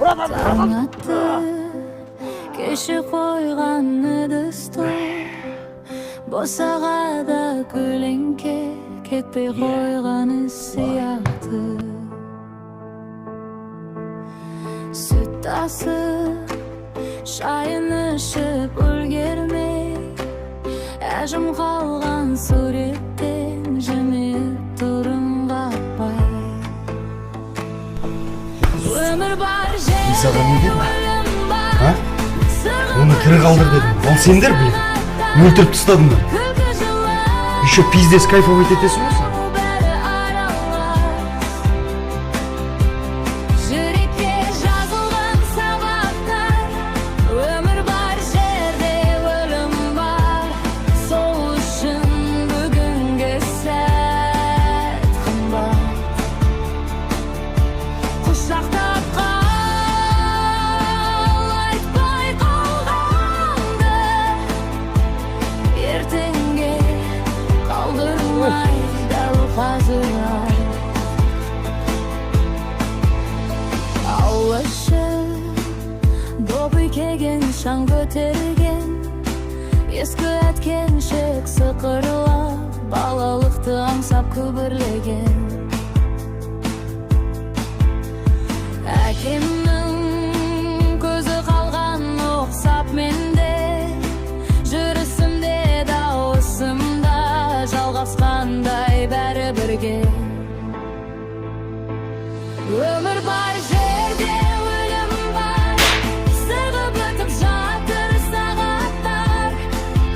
Taң atты, кеші қойған ыдыстой, босағада көлеңке кетпей қойғаны сияқты. Сүт тасып, шайын ішіп үлгермей, әжім қалған суреттен жымиып тұрым қаппай. Өмір бар жерде өлім бар. Оны тірі қалдыр дедім. Ал сендер біле. Өлтіріп тастадыңдар. Еще пиздец кайфовать етесің ғой сен. Шаң көтерген, ескі әткеншек сықырлап, балалықты аңсап күбірлеген. Әкемнің көзі қалған оқсап менде, жүрісімде дауысымда жалғасқандай бәрі бірге. Өмір бар жерде өлім бар, сырғып өтіп жатыр сағаттар,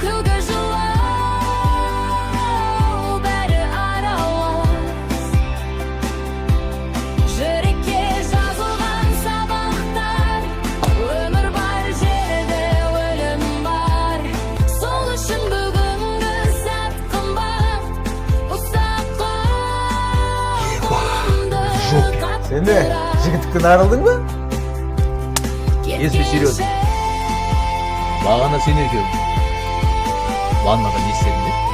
күлкі жылау бәрі аралас. Жүрекке жазылған сабақтар, өмір бар жерде өлім бар, сол үшін бүгінгі сәт қымбат, ұсақ қолымды Sen de жігіттіктен арылдың ба? Если серьезно. Бағана сен екеуің ваннада не істедің бе?